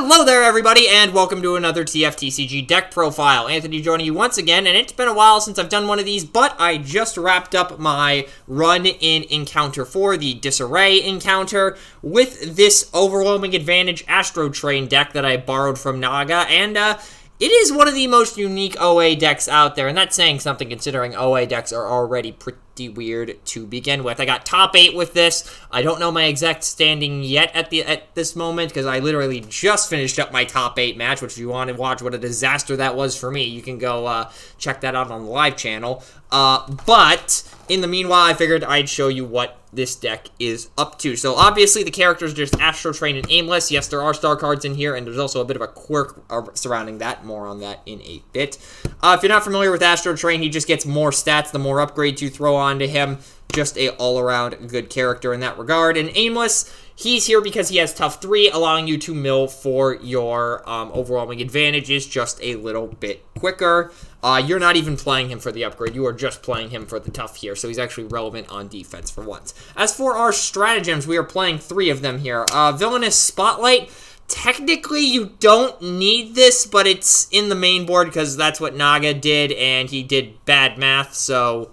Hello there, everybody, and welcome to another TCG deck profile. Anthony joining you once again, and it's been a while since I've done one of these, but I just wrapped up my run in Encounter 4, the Disarray Encounter, with this Overwhelming Advantage Astrotrain deck that I borrowed from Naga, and it is one of the most unique OA decks out there, and that's saying something considering OA decks are already pretty weird to begin with. I got top 8 with this. I don't know my exact standing yet at this moment because I literally just finished up my top 8 match, which if you want to watch what a disaster that was for me, you can go check that out on the live channel. But in the meanwhile, I figured I'd show you what this deck is up to. So obviously the characters are just Astrotrain and Aimless. Yes, there are star cards in here, and there's also a bit of a quirk surrounding that. More on that in a bit. If you're not familiar with Astrotrain, he just gets more stats the more upgrades you throw onto him. Just a all-around good character in that regard. And Aimless, he's here because he has tough 3, allowing you to mill for your overwhelming advantages just a little bit quicker. You're not even playing him for the upgrade. You are just playing him for the tough here, so he's actually relevant on defense for once. As for our stratagems, we are playing 3 of them here. Villainous Spotlight. Technically, you don't need this, but it's in the main board because that's what Naga did, and he did bad math, so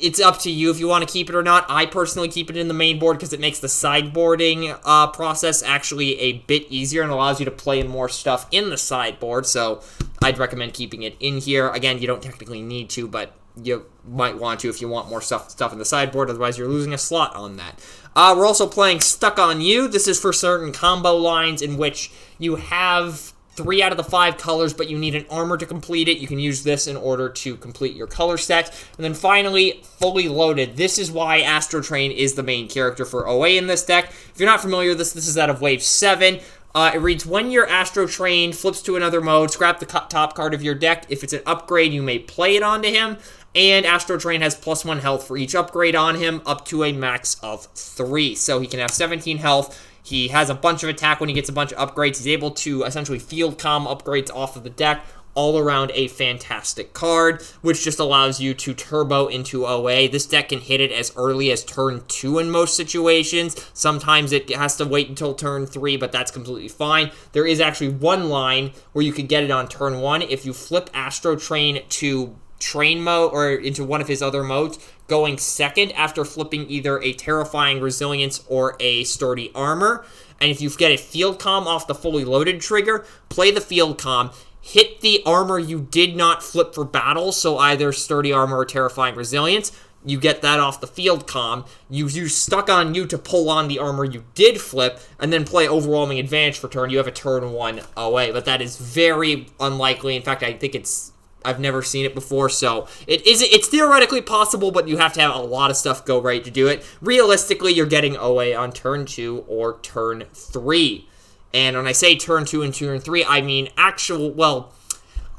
it's up to you if you want to keep it or not. I personally keep it in the main board because it makes the sideboarding process actually a bit easier and allows you to play more stuff in the sideboard, so I'd recommend keeping it in here. Again, you don't technically need to, but you might want to if you want more stuff in the sideboard, otherwise you're losing a slot on that. We're also playing Stuck on You. This is for certain combo lines in which you have 3 out of the 5 colors, but you need an armor to complete it. You can use this in order to complete your color set. And then finally, Fully Loaded. This is why Astrotrain is the main character for OA in this deck. If you're not familiar with this is out of Wave 7. It reads, when your Astrotrain flips to another mode, scrap the top card of your deck. If it's an upgrade, you may play it onto him. And Astrotrain has +1 health for each upgrade on him, up to a max of 3. So he can have 17 health. He has a bunch of attack when he gets a bunch of upgrades. He's able to essentially field comm upgrades off of the deck. All around a fantastic card, which just allows you to turbo into OA. This deck can hit it as early as turn 2 in most situations. Sometimes it has to wait until turn 3, but that's completely fine. There is actually one line where you could get it on turn 1. If you flip Astrotrain to train mode or into one of his other modes, going second after flipping either a Terrifying Resilience or a Sturdy Armor. And if you get a Field Comm off the Fully Loaded trigger, play the Field Comm, hit the armor you did not flip for battle, so either Sturdy Armor or Terrifying Resilience. You get that off the Field Comm. You use Stuck on You to pull on the armor you did flip, and then play Overwhelming Advantage for turn. You have a turn 1 OA, but that is very unlikely. In fact, I think I've never seen it before, so it's theoretically possible, but you have to have a lot of stuff go right to do it. Realistically, you're getting OA on turn 2 or turn 3. And when I say turn 2 and turn 3, I mean actual, well,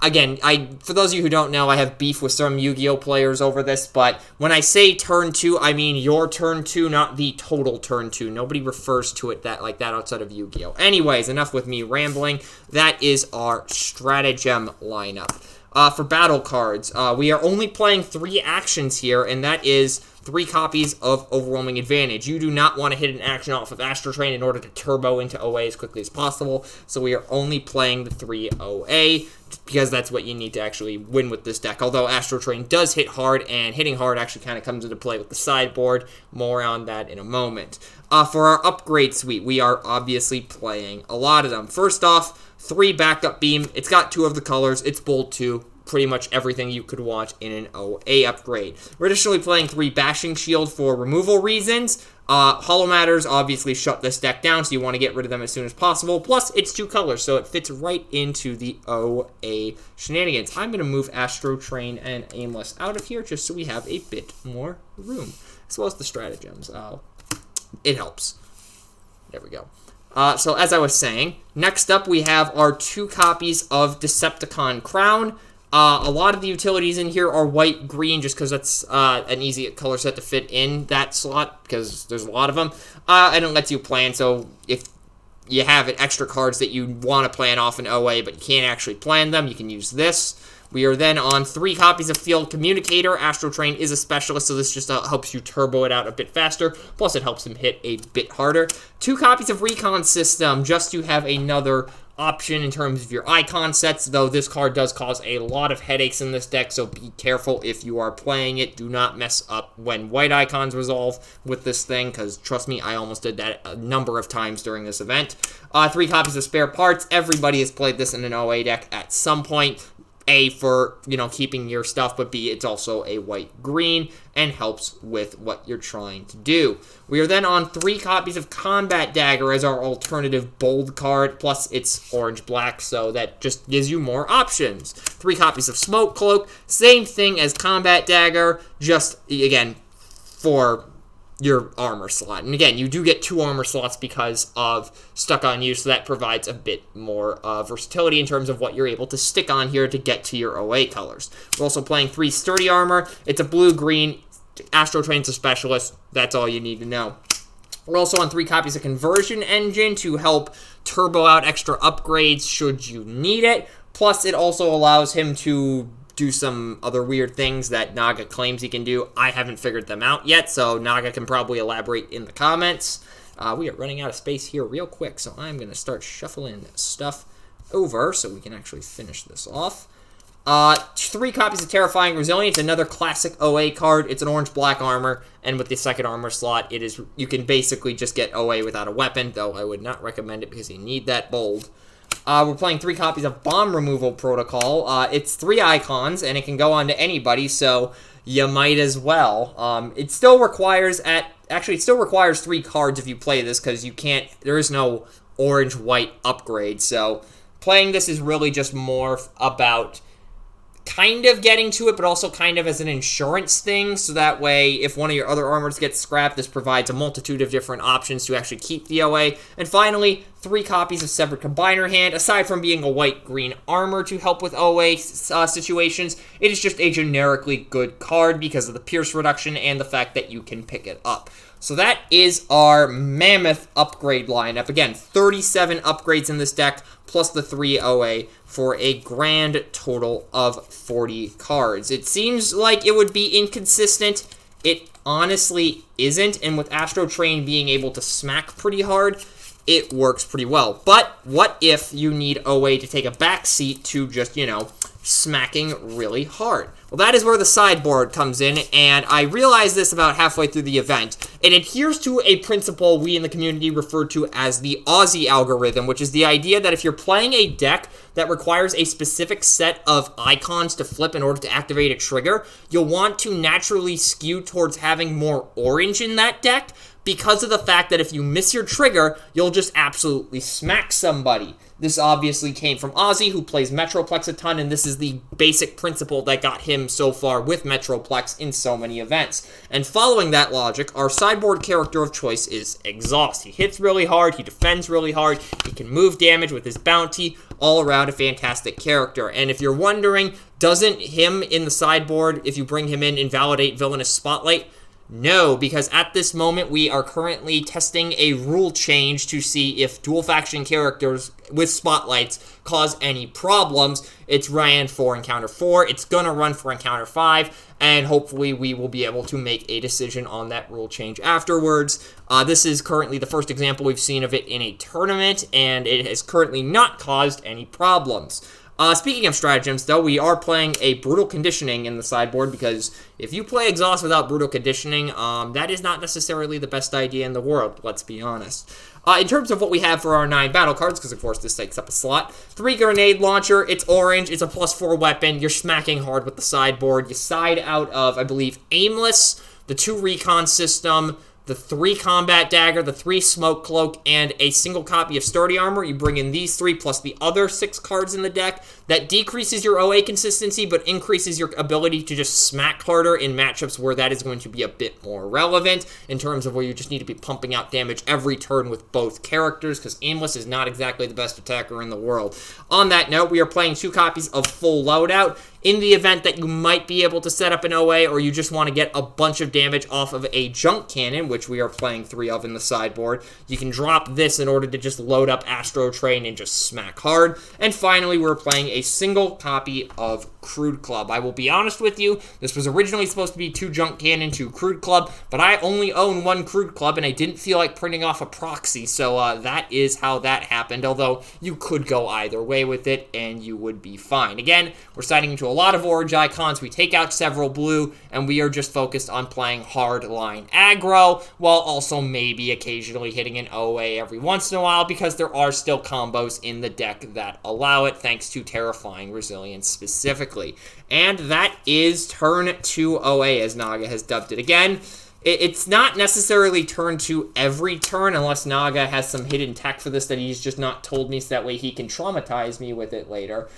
again, for those of you who don't know, I have beef with some Yu-Gi-Oh! Players over this, but when I say turn 2, I mean your turn 2, not the total turn 2. Nobody refers to it like that outside of Yu-Gi-Oh! Anyways, enough with me rambling. That is our stratagem lineup. For battle cards, we are only playing 3 actions here, and that is 3 copies of Overwhelming Advantage. You do not want to hit an action off of Astrotrain in order to turbo into OA as quickly as possible, so we are only playing the 3 OA, because that's what you need to actually win with this deck. Although Astrotrain does hit hard, and hitting hard actually kind of comes into play with the sideboard. More on that in a moment. For our upgrade suite, we are obviously playing a lot of them. First off, 3 backup beam. It's got 2 of the colors. It's bold 2. Pretty much everything you could want in an OA upgrade. We're additionally playing 3 Bashing Shield for removal reasons. Hollow Matters obviously shut this deck down, so you want to get rid of them as soon as possible. Plus, it's 2 colors, so it fits right into the OA shenanigans. I'm going to move Astrotrain and Aimless out of here just so we have a bit more room, as well as the stratagems. It helps. There we go. So as I was saying, next up we have our 2 copies of Decepticon Crown. A lot of the utilities in here are white-green just because that's an easy color set to fit in that slot because there's a lot of them. And it lets you plan, so if you have extra cards that you want to plan off in OA but you can't actually plan them, you can use this. We are then on 3 copies of Field Communicator. Astrotrain is a specialist, so this just helps you turbo it out a bit faster. Plus, it helps him hit a bit harder. 2 copies of Recon System, just to have another option in terms of your icon sets, though this card does cause a lot of headaches in this deck, so be careful if you are playing it. Do not mess up when white icons resolve with this thing, because trust me, I almost did that a number of times during this event. 3 copies of Spare Parts. Everybody has played this in an OA deck at some point. A, for, keeping your stuff, but B, it's also a white-green and helps with what you're trying to do. We are then on 3 copies of Combat Dagger as our alternative bold card, plus it's orange-black, so that just gives you more options. 3 copies of Smoke Cloak, same thing as Combat Dagger, just, again, for your armor slot. And again, you do get 2 armor slots because of Stuck On You, so that provides a bit more versatility in terms of what you're able to stick on here to get to your OA colors. We're also playing 3 Sturdy Armor. It's a blue-green. Astrotrain's a specialist. That's all you need to know. We're also on 3 copies of Conversion Engine to help turbo out extra upgrades should you need it. Plus, it also allows him to do some other weird things that Naga claims he can do. I haven't figured them out yet, so Naga can probably elaborate in the comments. We are running out of space here real quick, so I'm going to start shuffling stuff over so we can actually finish this off. 3 copies of Terrifying Resilience, another classic OA card. It's an orange-black armor, and with the second armor slot, you can basically just get OA without a weapon, though I would not recommend it because you need that bold. We're playing 3 copies of Bomb Removal Protocol. It's 3 icons, and it can go on to anybody, so you might as well. It still requires 3 cards if you play this, because there is no orange-white upgrade, so playing this is really just more about kind of getting to it, but also kind of as an insurance thing, so that way, if one of your other armors gets scrapped, this provides a multitude of different options to actually keep the OA. And finally, 3 copies of Severed Combiner Hand. Aside from being a white-green armor to help with OA situations, it is just a generically good card because of the Pierce reduction and the fact that you can pick it up. So that is our mammoth upgrade lineup. Again, 37 upgrades in this deck, plus the 3 OA, for a grand total of 40 cards. It seems like it would be inconsistent. It honestly isn't, and with Astrotrain being able to smack pretty hard, it works pretty well. But what if you need OA to take a backseat to just, smacking really hard? Well, that is where the sideboard comes in, and I realized this about halfway through the event. It adheres to a principle we in the community refer to as the Aussie algorithm, which is the idea that if you're playing a deck that requires a specific set of icons to flip in order to activate a trigger, you'll want to naturally skew towards having more orange in that deck, because of the fact that if you miss your trigger, you'll just absolutely smack somebody. This obviously came from Ozzy, who plays Metroplex a ton, and this is the basic principle that got him so far with Metroplex in so many events. And following that logic, our sideboard character of choice is Exhaust. He hits really hard, he defends really hard, he can move damage with his bounty, all around a fantastic character. And if you're wondering, doesn't him in the sideboard, if you bring him in, invalidate Villainous Spotlight? No, because at this moment, we are currently testing a rule change to see if dual faction characters with spotlights cause any problems. It's ran for Encounter 4, it's gonna run for Encounter 5, and hopefully we will be able to make a decision on that rule change afterwards. This is currently the first example we've seen of it in a tournament, and it has currently not caused any problems. Speaking of stratagems, though, we are playing a Brutal Conditioning in the sideboard, because if you play Exhaust without Brutal Conditioning, that is not necessarily the best idea in the world, let's be honest. In terms of what we have for our 9 battle cards, because of course this takes up a slot, 3 Grenade Launcher, it's orange, it's a +4 weapon, you're smacking hard with the sideboard, you side out of, I believe, Aimless, the 2 Recon System, the 3 Combat Dagger, the 3 Smoke Cloak, and a single copy of Sturdy Armor. You bring in these 3 plus the other 6 cards in the deck. That decreases your OA consistency, but increases your ability to just smack harder in matchups where that is going to be a bit more relevant, in terms of where you just need to be pumping out damage every turn with both characters, because Aimless is not exactly the best attacker in the world. On that note, we are playing 2 copies of Full Loadout. In the event that you might be able to set up an OA, or you just want to get a bunch of damage off of a junk cannon, which we are playing 3 of in the sideboard, you can drop this in order to just load up Astrotrain and just smack hard. And finally, we're playing a single copy of Crude Club. I will be honest with you, this was originally supposed to be 2 junk cannon, 2 Crude Club, but I only own 1 Crude Club, and I didn't feel like printing off a proxy, so that is how that happened, although you could go either way with it, and you would be fine. Again, we're siding into a lot of orange icons, we take out several blue, and we are just focused on playing hard line aggro, while also maybe occasionally hitting an OA every once in a while, because there are still combos in the deck that allow it, thanks to Terrifying Resilience specifically. And that is turn 2 OA, as Naga has dubbed it. Again, it's not necessarily turn 2 every turn, unless Naga has some hidden tech for this that he's just not told me, so that way he can traumatize me with it later.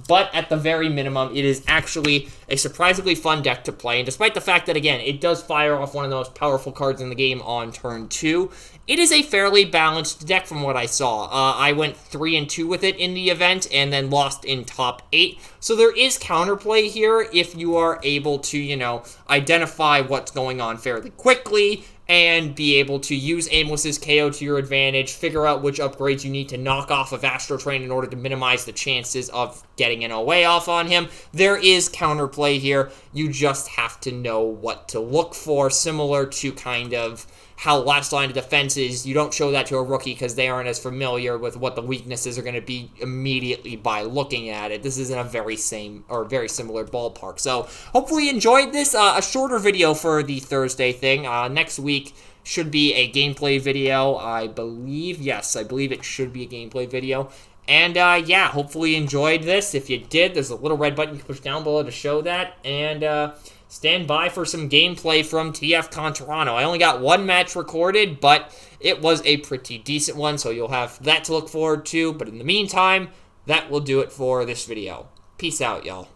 But at the very minimum, it is actually a surprisingly fun deck to play, and despite the fact that, again, it does fire off one of the most powerful cards in the game on turn 2, it is a fairly balanced deck from what I saw. I went 3-2 with it in the event, and then lost in top 8. So there is counterplay here if you are able to, you know, identify what's going on fairly quickly, and be able to use Aimless's KO to your advantage, figure out which upgrades you need to knock off of Astrotrain in order to minimize the chances of getting an OA off on him. There is counterplay here. You just have to know what to look for, similar to kind of how last line of defense is. You don't show that to a rookie because they aren't as familiar with what the weaknesses are going to be immediately by looking at it. This is in a very similar ballpark. So hopefully you enjoyed this. A shorter video for the Thursday thing. Next week should be a gameplay video, I believe. Yes, I believe it should be a gameplay video. And yeah, hopefully you enjoyed this. If you did, there's a little red button you can push down below to show that. And stand by for some gameplay from TFCon Toronto. I only got 1 match recorded, but it was a pretty decent one, so you'll have that to look forward to. But in the meantime, that will do it for this video. Peace out, y'all.